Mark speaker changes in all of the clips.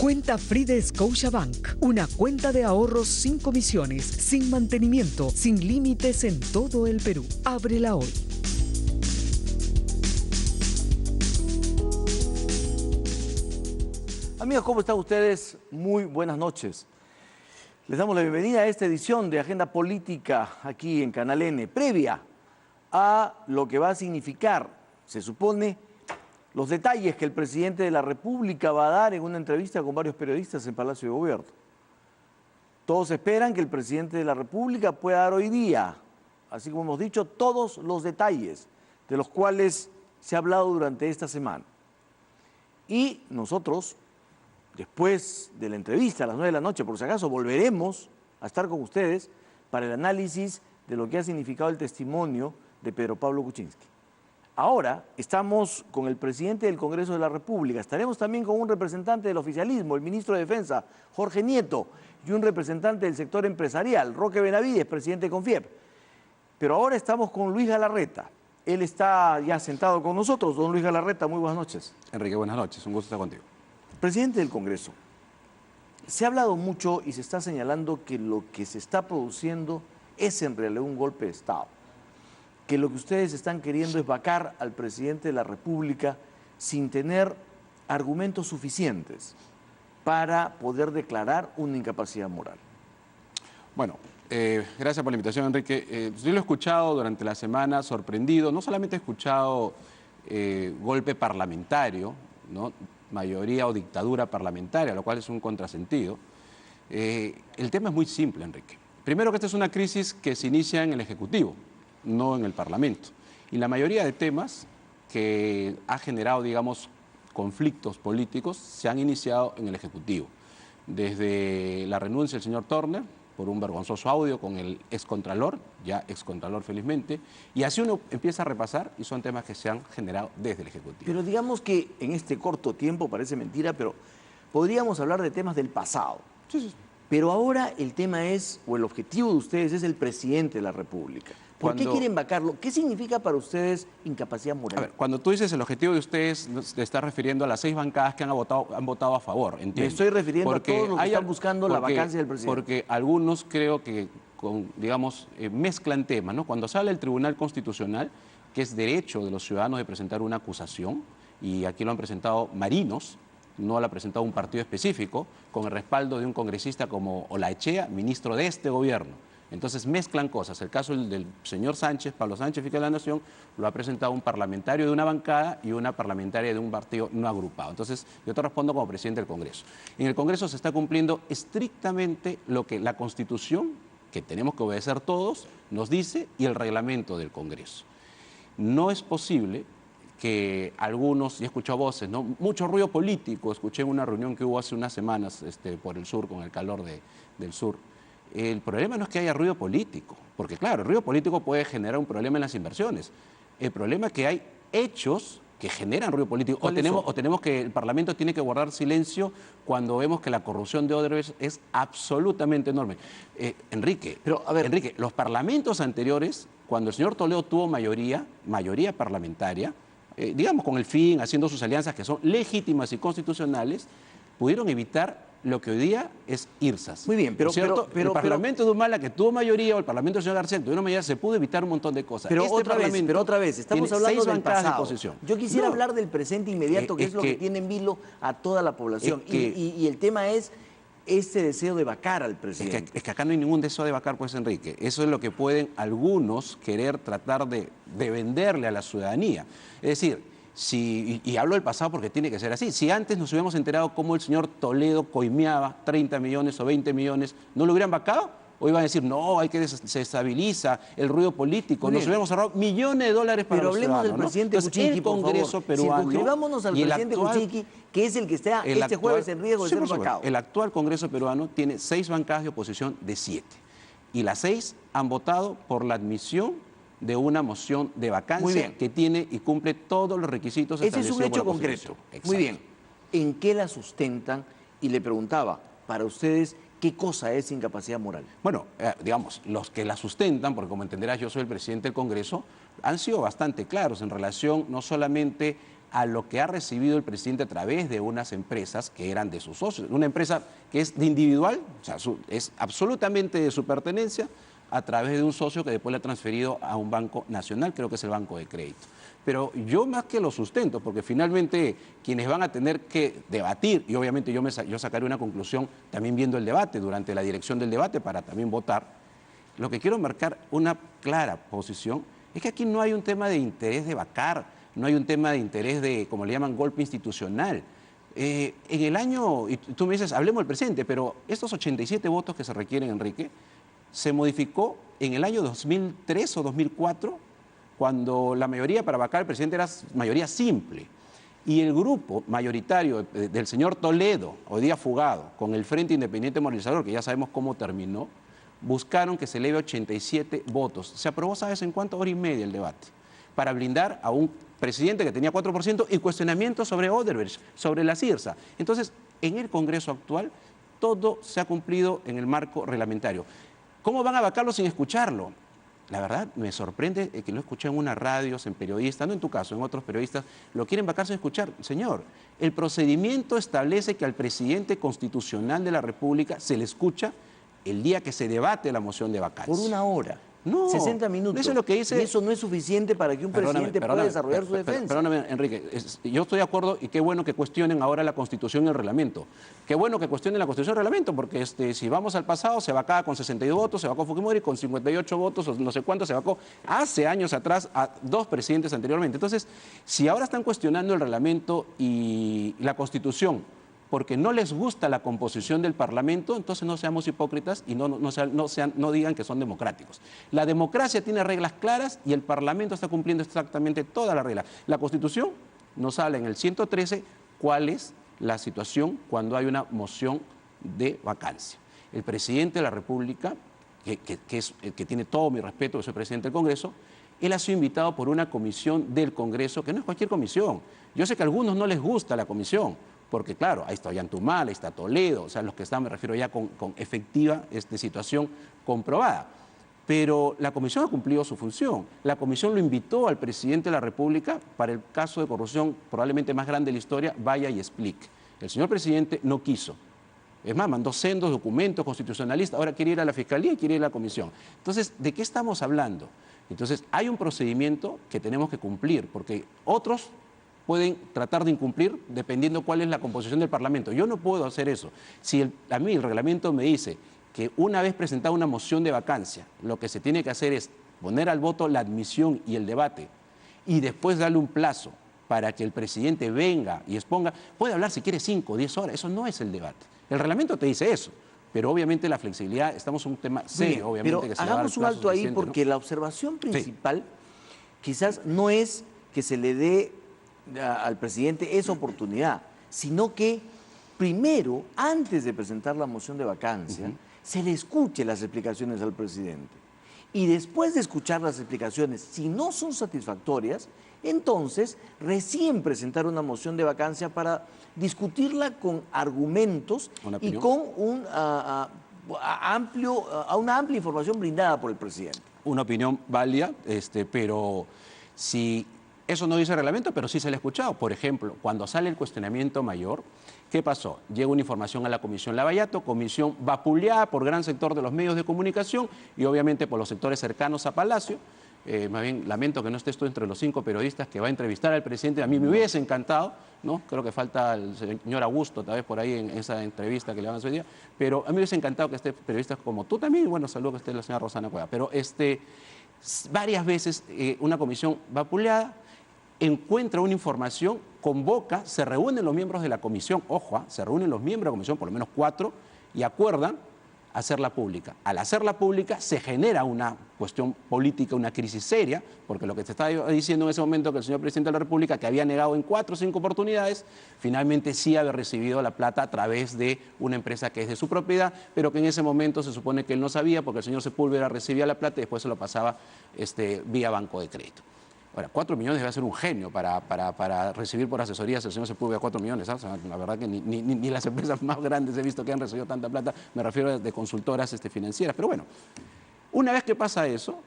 Speaker 1: Cuenta Free de Scotiabank. Una cuenta de ahorros sin comisiones, sin mantenimiento, sin límites en todo el Perú. Ábrela hoy.
Speaker 2: Amigos, ¿cómo están ustedes? Muy buenas noches. Les damos la bienvenida a esta edición de Agenda Política aquí en Canal N, previa a lo que va a significar, se supone, los detalles que el presidente de la República va a dar en una entrevista con varios periodistas en Palacio de Gobierno. Todos esperan que el presidente de la República pueda dar hoy día, así como hemos dicho, todos los detalles de los cuales se ha hablado durante esta semana. Y nosotros, después de la entrevista a las 9 de la noche, por si acaso, volveremos a estar con ustedes para el análisis de lo que ha significado el testimonio de Pedro Pablo Kuczynski. Ahora estamos con el presidente del Congreso de la República, estaremos también con un representante del oficialismo, el ministro de Defensa, Jorge Nieto, y un representante del sector empresarial, Roque Benavides, presidente de Confiep. Pero ahora estamos con Luis Galarreta. Él está ya sentado con nosotros. Don Luis Galarreta, muy buenas noches.
Speaker 3: Enrique, buenas noches, un gusto estar contigo.
Speaker 2: Presidente del Congreso, se ha hablado mucho y se está señalando que lo que se está produciendo es en realidad un golpe de Estado, que lo que ustedes están queriendo es vacar al presidente de la República sin tener argumentos suficientes para poder declarar una incapacidad moral.
Speaker 3: Bueno, gracias por la invitación, Enrique. Yo lo he escuchado durante la semana, sorprendido. No solamente he escuchado golpe parlamentario, ¿no?, mayoría o dictadura parlamentaria, lo cual es un contrasentido. El tema es muy simple, Enrique. Primero, que esta es una crisis que se inicia en el Ejecutivo, no en el Parlamento. Y la mayoría de temas que ha generado, digamos, conflictos políticos se han iniciado en el Ejecutivo. Desde la renuncia del señor Turner por un vergonzoso audio con el excontralor, ya excontralor felizmente, y así uno empieza a repasar y son temas que se han generado desde el Ejecutivo.
Speaker 2: Pero digamos que en este corto tiempo, parece mentira, pero podríamos hablar de temas del pasado.
Speaker 3: Sí.
Speaker 2: Pero ahora el tema es, o el objetivo de ustedes es el presidente de la República. ¿Por qué quieren vacarlo? ¿Qué significa para ustedes incapacidad moral?
Speaker 3: A ver, cuando tú dices el objetivo de ustedes, te estás refiriendo a las 6 bancadas que han votado a favor, entiendo.
Speaker 2: Me estoy refiriendo a todos los que están buscando la vacancia del presidente.
Speaker 3: Porque algunos creo que, digamos, mezclan temas, ¿no? Cuando se habla del Tribunal Constitucional, que es derecho de los ciudadanos de presentar una acusación, y aquí lo han presentado marinos, no lo ha presentado un partido específico, con el respaldo de un congresista como Olaechea, ministro de este gobierno. Entonces mezclan cosas. El caso del señor Sánchez, Pablo Sánchez, fiscal de la Nación, lo ha presentado un parlamentario de una bancada y una parlamentaria de un partido no agrupado. Entonces yo te respondo como presidente del Congreso. En el Congreso se está cumpliendo estrictamente lo que la Constitución, que tenemos que obedecer todos, nos dice, y el reglamento del Congreso. No es posible que algunos, y he escuchado voces, ¿no?, mucho ruido político, escuché en una reunión que hubo hace unas semanas por el sur, con el calor del sur. El problema no es que haya ruido político, porque claro, el ruido político puede generar un problema en las inversiones. El problema es que hay hechos que generan ruido político. O tenemos que el Parlamento tiene que guardar silencio cuando vemos que la corrupción de Odebrecht es absolutamente enorme. Enrique, los parlamentos anteriores, cuando el señor Toledo tuvo mayoría parlamentaria, digamos con el fin, haciendo sus alianzas que son legítimas y constitucionales, pudieron evitar lo que hoy día es IRSAS.
Speaker 2: Muy bien, pero
Speaker 3: el Parlamento de Humala, que tuvo mayoría, o el Parlamento del señor García, que tuvo una mayoría, se pudo evitar un montón de cosas.
Speaker 2: Pero otra vez, estamos hablando del pasado. Yo quisiera hablar del presente inmediato, que es lo que tiene en vilo a toda la población. Y el tema es este deseo de vacar al presidente.
Speaker 3: Es que acá no hay ningún deseo de vacar, pues, Enrique. Eso es lo que pueden algunos querer tratar de venderle a la ciudadanía. Es decir, y hablo del pasado porque tiene que ser así. Si antes nos hubiéramos enterado cómo el señor Toledo coimeaba 30 millones o 20 millones, ¿no lo hubieran vacado? O iban a decir, no, hay que se estabiliza el ruido político. Nos hubiéramos ahorrado millones de dólares para los ciudadanos.
Speaker 2: Pero hablemos del presidente Kuczynski, por favor.
Speaker 3: Congreso peruano.
Speaker 2: Circunscribámonos al presidente Kuczynski, que es el que está este jueves en riesgo de ser vacado.
Speaker 3: El actual Congreso peruano tiene 6 bancadas de oposición de 7. Y las 6 han votado por la admisión de una moción de vacancia que tiene y cumple todos los requisitos establecidos.
Speaker 2: Ese es un hecho concreto. Muy bien. ¿En qué la sustentan? Y le preguntaba, para ustedes, ¿qué cosa es incapacidad moral?
Speaker 3: Bueno, digamos, los que la sustentan, porque como entenderás yo soy el presidente del Congreso, han sido bastante claros en relación no solamente a lo que ha recibido el presidente a través de unas empresas que eran de sus socios. Una empresa que es de individual, o sea, es absolutamente de su pertenencia, a través de un socio que después le ha transferido a un banco nacional, creo que es el Banco de Crédito. Pero yo más que lo sustento, porque finalmente quienes van a tener que debatir, y obviamente yo sacaré una conclusión también viendo el debate, durante la dirección del debate, para también votar, lo que quiero marcar una clara posición es que aquí no hay un tema de interés de vacar, no hay un tema de interés de, como le llaman, golpe institucional. En el año, y tú me dices, hablemos del presente, pero estos 87 votos que se requieren, Enrique, se modificó en el año 2003 o 2004, cuando la mayoría para vacar al presidente era mayoría simple. Y el grupo mayoritario del señor Toledo, hoy día fugado, con el Frente Independiente Movilizador, que ya sabemos cómo terminó, buscaron que se eleve 87 votos. Se aprobó, ¿sabes en cuánto? Hora y media el debate, para blindar a un presidente que tenía 4% y cuestionamientos sobre Odebrecht, sobre la CIRSA. Entonces, en el Congreso actual, todo se ha cumplido en el marco reglamentario. ¿Cómo van a vacarlo sin escucharlo? La verdad, me sorprende que lo escuché en unas radios, en periodistas, no en tu caso, en otros periodistas, lo quieren vacar sin escuchar. Señor, el procedimiento establece que al presidente constitucional de la República se le escucha el día que se debate la moción de vacancia.
Speaker 2: Por una hora.
Speaker 3: No,
Speaker 2: 60 minutos.
Speaker 3: Eso es lo que dice.
Speaker 2: Y eso no es suficiente para que un presidente pueda desarrollar su defensa.
Speaker 3: Perdóname, Enrique. Yo estoy de acuerdo y qué bueno que cuestionen ahora la Constitución y el reglamento. Qué bueno que cuestionen la Constitución y el reglamento, porque si vamos al pasado, se vacaba con 62 votos, se vacó Fujimori, con 58 votos, o no sé cuánto, se vacó hace años atrás a 2 presidentes anteriormente. Entonces, si ahora están cuestionando el reglamento y la Constitución, porque no les gusta la composición del Parlamento, entonces no seamos hipócritas y no digan que son democráticos. La democracia tiene reglas claras y el Parlamento está cumpliendo exactamente todas las reglas. La Constitución nos habla en el 113 cuál es la situación cuando hay una moción de vacancia. El presidente de la República, que tiene todo mi respeto, que soy presidente del Congreso, él ha sido invitado por una comisión del Congreso, que no es cualquier comisión. Yo sé que a algunos no les gusta la comisión, porque claro, ahí está Ollantumal, ahí está Toledo, o sea, los que están, me refiero ya con efectiva situación comprobada. Pero la comisión ha cumplido su función. La comisión lo invitó al presidente de la República para el caso de corrupción probablemente más grande de la historia, vaya y explique. El señor presidente no quiso. Es más, mandó sendos documentos constitucionalistas, ahora quiere ir a la Fiscalía y quiere ir a la comisión. Entonces, ¿de qué estamos hablando? Entonces, hay un procedimiento que tenemos que cumplir, porque otros pueden tratar de incumplir dependiendo cuál es la composición del Parlamento. Yo no puedo hacer eso. Si a mí el reglamento me dice que una vez presentada una moción de vacancia, lo que se tiene que hacer es poner al voto la admisión y el debate y después darle un plazo para que el presidente venga y exponga, puede hablar si quiere 5 o 10 horas, eso no es el debate. El reglamento te dice eso, pero obviamente la flexibilidad, estamos en un tema serio, obviamente.
Speaker 2: Pero
Speaker 3: que se
Speaker 2: hagamos un alto ahí porque ¿no? La observación principal quizás no es que se le dé al presidente esa oportunidad, sino que primero, antes de presentar la moción de vacancia, se le escuche las explicaciones al presidente. Y después de escuchar las explicaciones, si no son satisfactorias, entonces recién presentar una moción de vacancia para discutirla con argumentos y con una amplia información brindada por el presidente.
Speaker 3: Una opinión válida, pero si eso no dice el reglamento, pero sí se le ha escuchado. Por ejemplo, cuando sale el cuestionamiento mayor, ¿qué pasó? Llega una información a la Comisión Lavallato, comisión vapuleada por gran sector de los medios de comunicación y obviamente por los sectores cercanos a Palacio. Más bien, lamento que no estés tú entre los 5 periodistas que va a entrevistar al presidente. A mí me hubiese encantado, ¿no? Creo que falta el señor Augusto, tal vez por ahí en esa entrevista que le van a hacer hoy día, pero a mí me hubiese encantado que esté periodistas como tú también, y bueno, saludo que esté la señora Rosana Cueva, pero varias veces una comisión vapuleada encuentra una información, convoca, se reúnen los miembros de la comisión, ojo, se reúnen los miembros de la comisión, por lo menos 4, y acuerdan hacerla pública. Al hacerla pública se genera una cuestión política, una crisis seria, porque lo que te estaba diciendo en ese momento que el señor presidente de la República, que había negado en 4 o 5 oportunidades, finalmente sí había recibido la plata a través de una empresa que es de su propiedad, pero que en ese momento se supone que él no sabía porque el señor Sepúlveda recibía la plata y después se lo pasaba vía Banco de Crédito. Ahora, 4 millones debe ser un genio para recibir por asesorías el señor Sepúlveda 4 millones. ¿Sabes? La verdad que ni las empresas más grandes he visto que han recibido tanta plata, me refiero de consultoras financieras. Pero bueno, una vez que pasa eso,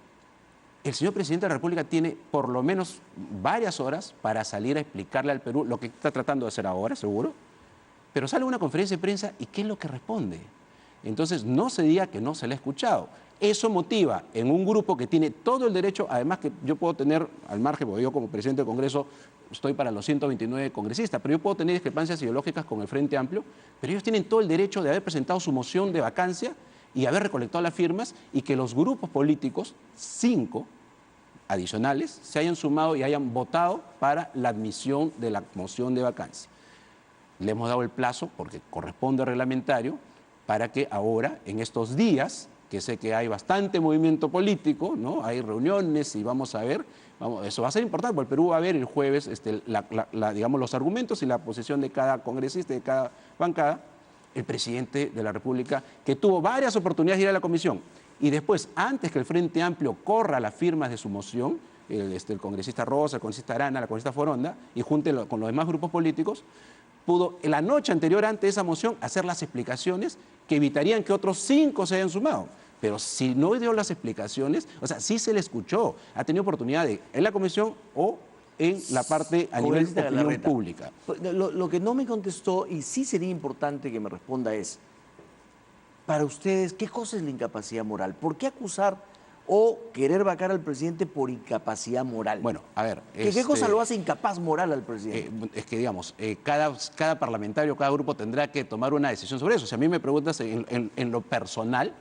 Speaker 3: el señor presidente de la República tiene por lo menos varias horas para salir a explicarle al Perú lo que está tratando de hacer ahora, seguro, pero sale una conferencia de prensa y ¿qué es lo que responde? Entonces, no se diga que no se le ha escuchado. Eso motiva en un grupo que tiene todo el derecho, además que yo puedo tener al margen, porque yo como presidente del Congreso estoy para los 129 congresistas, pero yo puedo tener discrepancias ideológicas con el Frente Amplio, pero ellos tienen todo el derecho de haber presentado su moción de vacancia y haber recolectado las firmas y que los grupos políticos, 5 adicionales, se hayan sumado y hayan votado para la admisión de la moción de vacancia. Le hemos dado el plazo, porque corresponde al reglamentario, para que ahora, en estos días, que sé que hay bastante movimiento político, ¿no? Hay reuniones y vamos a ver, eso va a ser importante, porque el Perú va a ver el jueves digamos, los argumentos y la posición de cada congresista, de cada bancada. El presidente de la República, que tuvo varias oportunidades de ir a la comisión, y después, antes que el Frente Amplio corra las firmas de su moción, el congresista Rosa, el congresista Arana, la congresista Foronda, y junte con los demás grupos políticos, pudo la noche anterior, antes de esa moción, hacer las explicaciones que evitarían que otros 5 se hayan sumado. Pero si no dio las explicaciones, o sea, sí se le escuchó, ha tenido oportunidad en la comisión o en la parte a nivel de opinión pública.
Speaker 2: Lo que no me contestó, y sí sería importante que me responda, es, para ustedes, ¿qué cosa es la incapacidad moral? ¿Por qué acusar o querer vacar al presidente por incapacidad moral?
Speaker 3: Bueno, a ver...
Speaker 2: ¿Qué cosa lo hace incapaz moral al presidente?
Speaker 3: Es que, digamos, cada parlamentario, cada grupo tendrá que tomar una decisión sobre eso. Si a mí me preguntas en lo personal,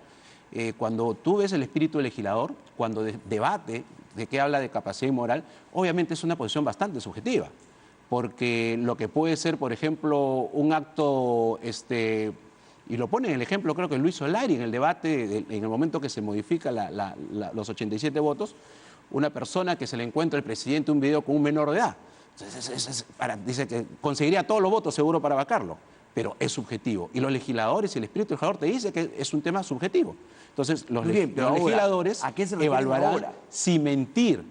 Speaker 3: cuando tú ves el espíritu legislador, cuando debate de qué habla de capacidad moral, obviamente es una posición bastante subjetiva, porque lo que puede ser, por ejemplo, un acto, y lo pone en el ejemplo, creo que Luis Solari, en el debate, en el momento que se modifica los 87 votos, una persona que se le encuentra al presidente un video con un menor de edad. Entonces, dice que conseguiría todos los votos seguro para vacarlo, pero es subjetivo. Y los legisladores y el espíritu legislador te dice que es un tema subjetivo. Entonces, los legisladores evaluarán si mentir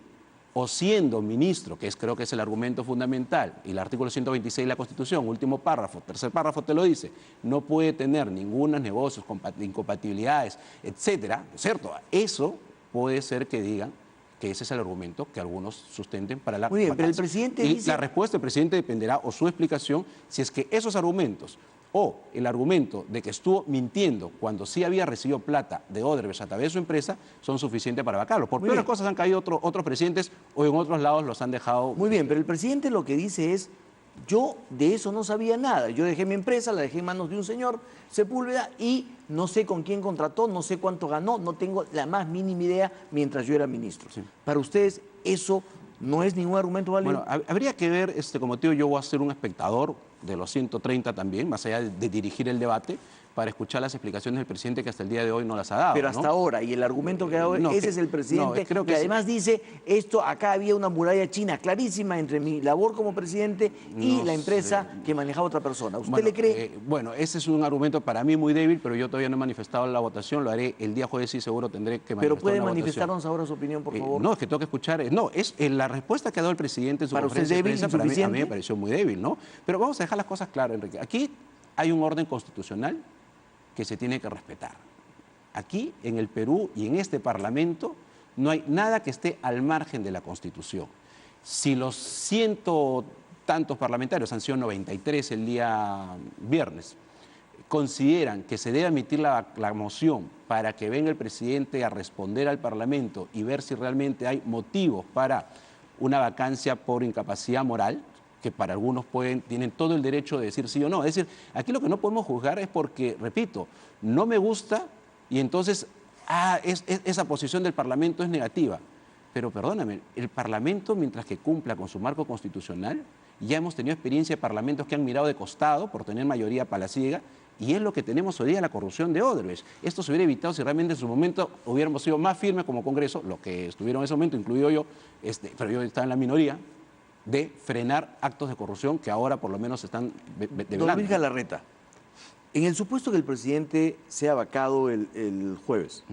Speaker 3: o siendo ministro, que creo que es el argumento fundamental, y el artículo 126 de la Constitución, último párrafo, tercer párrafo te lo dice, no puede tener ningunos negocios, incompatibilidades, etcétera, ¿cierto? Eso puede ser que digan que ese es el argumento que algunos sustenten para la
Speaker 2: Muy bien,
Speaker 3: vacancia.
Speaker 2: pero el presidente dice...
Speaker 3: La respuesta del presidente dependerá, o su explicación, si es que esos argumentos o el argumento de que estuvo mintiendo cuando sí había recibido plata de Odebrecht a través de su empresa son suficientes para vacarlo. Por peores cosas han caído otros presidentes o en otros lados los han dejado...
Speaker 2: Muy bien, pero el presidente lo que dice es, yo de eso no sabía nada. Yo dejé mi empresa, la dejé en manos de un señor, Sepúlveda, y no sé con quién contrató, no sé cuánto ganó, no tengo la más mínima idea mientras yo era ministro. Sí. Para ustedes, eso no es ningún argumento válido.
Speaker 3: Bueno, habría que ver, como te digo, yo voy a ser un espectador de los 130 también, más allá de dirigir el debate, para escuchar las explicaciones del presidente que hasta el día de hoy no las ha dado.
Speaker 2: Pero hasta ahora, y el argumento que ha dado, ese es el presidente,
Speaker 3: creo
Speaker 2: que además dice, acá había una muralla china clarísima entre mi labor como presidente y la empresa que manejaba otra persona. ¿Usted le cree?
Speaker 3: Bueno, ese es un argumento para mí muy débil, pero yo todavía no he manifestado la votación, lo haré el día jueves y seguro tendré que manifestar.
Speaker 2: Pero puede manifestarnos ahora su opinión, por favor.
Speaker 3: No, es que tengo que escuchar. No, es la respuesta que ha dado el presidente en su conferencia de prensa, para mí, a mí me pareció muy débil, ¿no? Pero vamos a dejar las cosas claras, Enrique. Aquí hay un orden constitucional que se tiene que respetar. Aquí, en el Perú y en este Parlamento, no hay nada que esté al margen de la Constitución. Si los 100 tantos parlamentarios, han sido 93 el día viernes, consideran que se debe emitir la moción para que venga el presidente a responder al Parlamento y ver si realmente hay motivos para una vacancia por incapacidad moral, que para algunos tienen todo el derecho de decir sí o no. Es decir, aquí lo que no podemos juzgar es porque, repito, no me gusta y entonces esa posición del Parlamento es negativa. Pero perdóname, el Parlamento, mientras que cumpla con su marco constitucional, ya hemos tenido experiencia de parlamentos que han mirado de costado por tener mayoría palaciega, y es lo que tenemos hoy día, la corrupción de Odebrecht. Esto se hubiera evitado si realmente en su momento hubiéramos sido más firmes como Congreso, lo que estuvieron en ese momento, incluido yo, pero yo estaba en la minoría, de frenar actos de corrupción que ahora por lo menos están develando.
Speaker 2: Don Luis Galarreta, en el supuesto que el presidente sea vacado el jueves,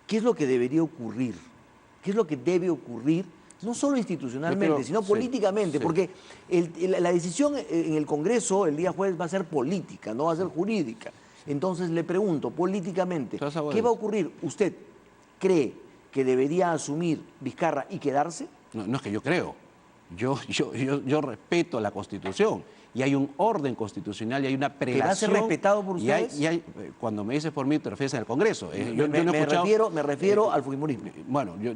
Speaker 2: ¿qué es lo que debería ocurrir? ¿Qué es lo que debe ocurrir? No solo institucionalmente, sino políticamente, porque la decisión en el Congreso el día jueves va a ser política, no va a ser jurídica. Entonces le pregunto, políticamente, ¿qué va a ocurrir? ¿Usted cree que debería asumir Vizcarra y quedarse?
Speaker 3: No, no es que yo creo. Yo respeto la Constitución y hay un orden constitucional y hay una prelación.
Speaker 2: ¿Que va a ser respetado por ustedes?
Speaker 3: Cuando me dices por mí, te refieres al Congreso.
Speaker 2: Me refiero al fujimorismo.
Speaker 3: Bueno, yo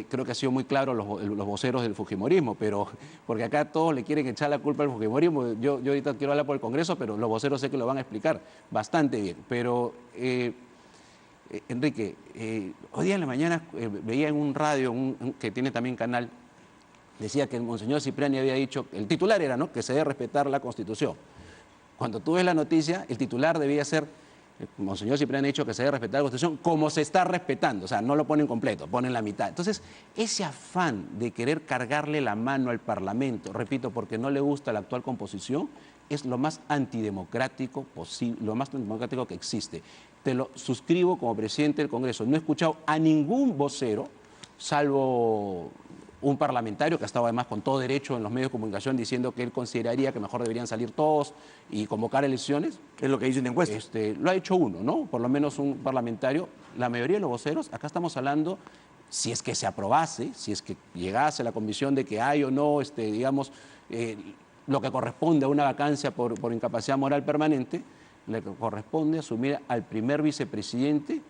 Speaker 3: creo que ha sido muy claro los voceros del fujimorismo, pero porque acá todos le quieren echar la culpa al fujimorismo. Yo ahorita quiero hablar por el Congreso, pero los voceros sé que lo van a explicar bastante bien. Pero, Enrique, hoy día en la mañana veía en un radio que tiene también canal, decía que el monseñor Cipriani había dicho, el titular era, ¿no?, que se debe respetar la Constitución. Cuando tú ves la noticia, el titular debía ser, el monseñor Cipriani ha dicho que se debe respetar la Constitución como se está respetando, o sea, no lo ponen completo, ponen la mitad. Entonces, ese afán de querer cargarle la mano al Parlamento, repito, porque no le gusta la actual composición, es lo más antidemocrático posible, lo más antidemocrático que existe. Te lo suscribo como presidente del Congreso. No he escuchado a ningún vocero, salvo un parlamentario que ha estado además con todo derecho en los medios de comunicación diciendo que él consideraría que mejor deberían salir todos y convocar elecciones.
Speaker 2: Es lo que dice una encuesta.
Speaker 3: Lo ha hecho uno, ¿no? Por lo menos un parlamentario. La mayoría de los voceros, acá estamos hablando, si es que se aprobase, si es que llegase la convicción de que hay o no, digamos, lo que corresponde a una vacancia por incapacidad moral permanente, le corresponde asumir al primer vicepresidente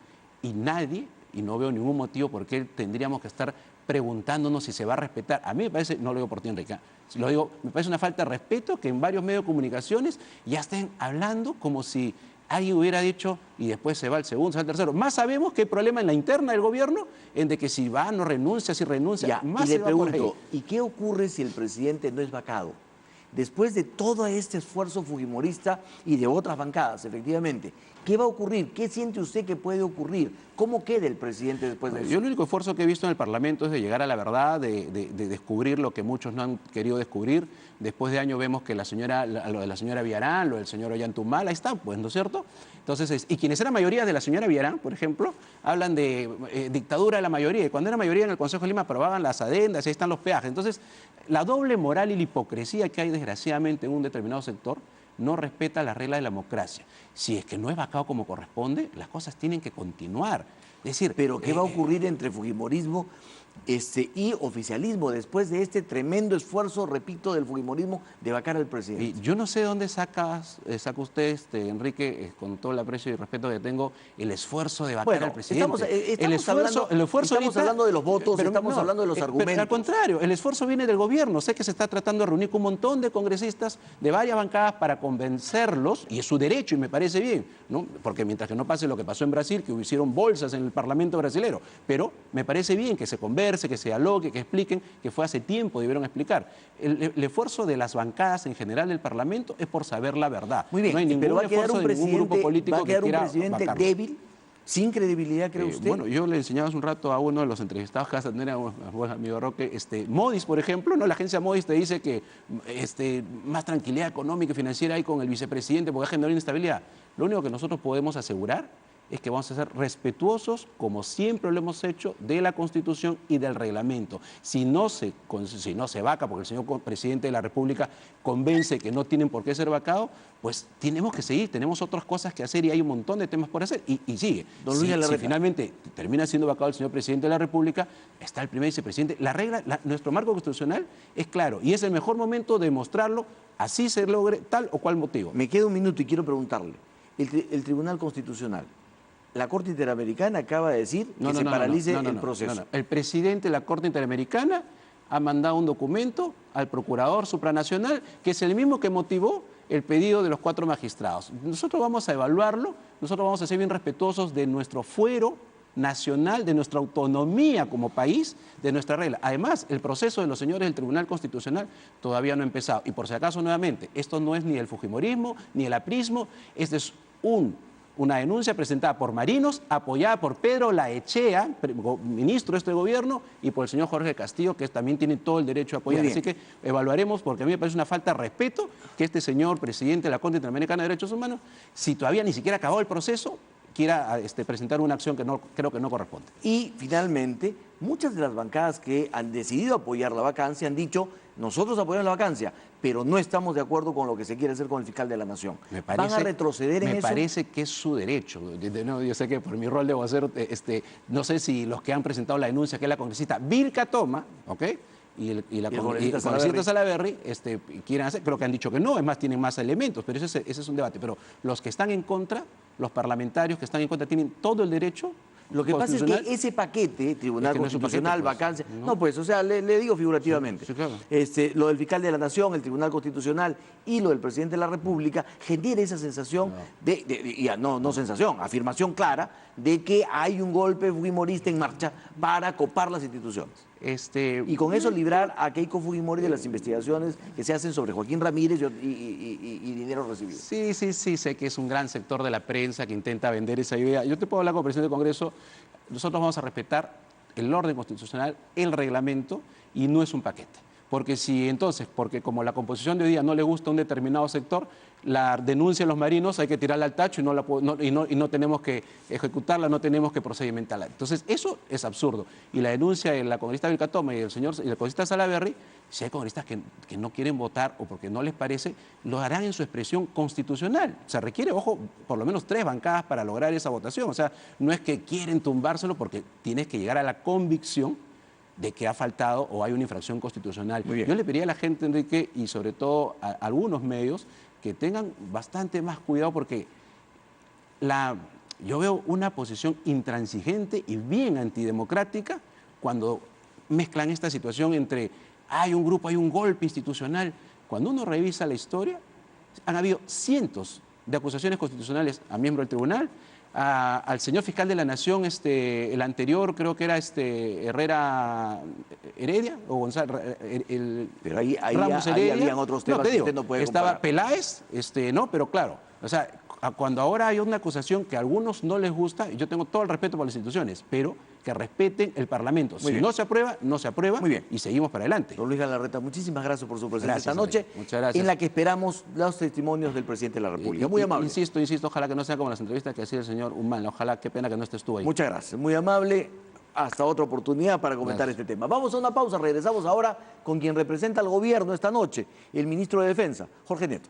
Speaker 3: y nadie, y no veo ningún motivo por qué tendríamos que estar preguntándonos si se va a respetar. A mí me parece, no lo digo por ti, Enrique, lo digo, me parece una falta de respeto que en varios medios de comunicaciones ya estén hablando como si alguien hubiera dicho y después se va el segundo, se va el tercero. Más sabemos que hay problema en la interna del gobierno, en de que si va, no renuncia, si renuncia,
Speaker 2: ya,
Speaker 3: más
Speaker 2: y
Speaker 3: se
Speaker 2: le
Speaker 3: va por
Speaker 2: pregunto,
Speaker 3: ahí.
Speaker 2: ¿y qué ocurre si el presidente no es vacado? Después de todo este esfuerzo fujimorista y de otras bancadas, efectivamente, ¿qué va a ocurrir? ¿Qué siente usted que puede ocurrir? ¿Cómo queda el presidente después de eso?
Speaker 3: Yo el único esfuerzo que he visto en el Parlamento es de llegar a la verdad, de descubrir lo que muchos no han querido descubrir. Después de años vemos que lo de la señora Villarán, lo del señor Ollantumal, ahí está, pues, ¿no es cierto? Entonces, y quienes eran mayoría de la señora Villarán, por ejemplo, hablan de dictadura de la mayoría. Y cuando era mayoría en el Consejo de Lima aprobaban las adendas, y ahí están los peajes. Entonces, la doble moral y la hipocresía que hay desgraciadamente en un determinado sector no respeta las reglas de la democracia. Si es que no es vacado como corresponde, las cosas tienen que continuar. Es decir,
Speaker 2: pero ¿qué va a ocurrir entre fujimorismo y oficialismo después de este tremendo esfuerzo, repito, del fujimorismo de vacar al presidente?
Speaker 3: Y yo no sé de dónde saca usted, Enrique, con todo el aprecio y respeto que tengo, el esfuerzo de vacar al presidente.
Speaker 2: Estamos hablando de los votos, pero estamos hablando de los argumentos.
Speaker 3: Pero al contrario, el esfuerzo viene del gobierno. Sé que se está tratando de reunir con un montón de congresistas de varias bancadas para convencerlos, y es su derecho y me parece bien, ¿no? Porque mientras que no pase lo que pasó en Brasil, que hicieron bolsas en el Parlamento brasilero, pero me parece bien que se converse, que se dialogue, que expliquen, que fue hace tiempo, debieron explicar. El esfuerzo de las bancadas en general del Parlamento es por saber la verdad.
Speaker 2: Muy bien,
Speaker 3: no hay ningún
Speaker 2: pero va a quedar
Speaker 3: esfuerzo
Speaker 2: un
Speaker 3: de ningún grupo político
Speaker 2: ¿va a quedar
Speaker 3: que quiera
Speaker 2: un presidente
Speaker 3: vacarlo.
Speaker 2: débil, sin credibilidad, cree usted?
Speaker 3: Bueno, yo le enseñaba hace un rato a uno de los entrevistados que vas a tener, a vos, amigo Roque, Modis, por ejemplo, ¿no? La agencia Modis te dice que más tranquilidad económica y financiera hay con el vicepresidente porque ha generado inestabilidad. Lo único que nosotros podemos asegurar es que vamos a ser respetuosos, como siempre lo hemos hecho, de la Constitución y del reglamento. Si no se vaca, porque el señor presidente de la República convence que no tienen por qué ser vacados, pues tenemos que seguir, tenemos otras cosas que hacer y hay un montón de temas por hacer. Y sigue.
Speaker 2: Don Luis
Speaker 3: si finalmente termina siendo vacado el señor presidente de la República, está el primer vicepresidente. La regla, nuestro marco constitucional es claro y es el mejor momento de demostrarlo, así se logre tal o cual motivo.
Speaker 2: Me queda un minuto y quiero preguntarle. El Tribunal Constitucional, la Corte Interamericana acaba de decir que se paralice el proceso.
Speaker 3: El presidente de la Corte Interamericana ha mandado un documento al Procurador Supranacional, que es el mismo que motivó el pedido de los 4 magistrados. Nosotros vamos a evaluarlo, nosotros vamos a ser bien respetuosos de nuestro fuero nacional, de nuestra autonomía como país, de nuestra regla. Además, el proceso de los señores del Tribunal Constitucional todavía no ha empezado. Y por si acaso, nuevamente, esto no es ni el fujimorismo, ni el aprismo, este es una denuncia presentada por Marinos, apoyada por Pedro Laechea, ministro de este gobierno, y por el señor Jorge Castillo, que también tiene todo el derecho a apoyar. Así que evaluaremos, porque a mí me parece una falta de respeto que este señor presidente de la Corte Interamericana de Derechos Humanos, si todavía ni siquiera acabó el proceso, quiera presentar una acción que creo que no corresponde.
Speaker 2: Y finalmente, muchas de las bancadas que han decidido apoyar la vacancia han dicho, nosotros apoyamos la vacancia, pero no estamos de acuerdo con lo que se quiere hacer con el fiscal de la Nación. ¿Van a retroceder en eso?
Speaker 3: Me parece que es su derecho. Yo sé que por mi rol debo hacer, no sé si los que han presentado la denuncia, que es la congresista Vilca Toma, ¿ok? Y el congresista Salaverry quieren hacer, creo que han dicho que no, es más, tienen más elementos, pero ese es un debate. Pero los que están en contra, los parlamentarios que están en contra, tienen todo el derecho.
Speaker 2: Lo que pasa es que ese paquete, Tribunal Constitucional, vacancia... No, pues, o sea, le digo figurativamente.
Speaker 3: Sí, claro.
Speaker 2: Lo del fiscal de la Nación, el Tribunal Constitucional y lo del presidente de la República genera esa sensación afirmación clara de que hay un golpe fujimorista en marcha para copar las instituciones. Y con eso librar a Keiko Fujimori de las investigaciones que se hacen sobre Joaquín Ramírez y dinero recibido.
Speaker 3: Sí, sé que es un gran sector de la prensa que intenta vender esa idea. Yo te puedo hablar como presidente del Congreso, nosotros vamos a respetar el orden constitucional, el reglamento, y no es un paquete. Porque porque como la composición de hoy día no le gusta a un determinado sector, la denuncia de los marinos hay que tirarla al tacho y no tenemos que ejecutarla, no tenemos que procedimentarla. Entonces, eso es absurdo. Y la denuncia de la congresista Vilca Toma y el congresista Salaverry, si hay congresistas que no quieren votar o porque no les parece, lo harán en su expresión constitucional. O sea, requiere, ojo, por lo menos 3 bancadas para lograr esa votación. O sea, no es que quieren tumbárselo porque tienes que llegar a la convicción de que ha faltado o hay una infracción constitucional. Yo le pediría a la gente, Enrique, y sobre todo a algunos medios, que tengan bastante más cuidado porque yo veo una posición intransigente y bien antidemocrática cuando mezclan esta situación entre hay un grupo, hay un golpe institucional. Cuando uno revisa la historia, han habido cientos de acusaciones constitucionales a miembros del tribunal, al señor fiscal de la Nación, el anterior creo que era Herrera Heredia o González,
Speaker 2: pero ahí
Speaker 3: Ramos Heredia.
Speaker 2: Habían otros temas que usted no puede
Speaker 3: estaba
Speaker 2: comparar.
Speaker 3: Peláez, no, pero claro, o sea, cuando ahora hay una acusación que a algunos no les gusta, yo tengo todo el respeto por las instituciones, pero que respeten el Parlamento. Si no se aprueba, no se aprueba.
Speaker 2: Muy bien.
Speaker 3: Y seguimos para adelante.
Speaker 2: Don Luis Galarreta, muchísimas gracias por su presencia esta noche.
Speaker 3: Muchas gracias.
Speaker 2: En la que esperamos los testimonios del presidente de la República. Muy amable.
Speaker 3: Insisto, ojalá que no sea como las entrevistas que hacía el señor Humala. Ojalá, qué pena que no estés tú ahí.
Speaker 2: Muchas gracias. Muy amable. Hasta otra oportunidad para comentar este tema. Vamos a una pausa. Regresamos ahora con quien representa al gobierno esta noche, el ministro de Defensa, Jorge Nieto.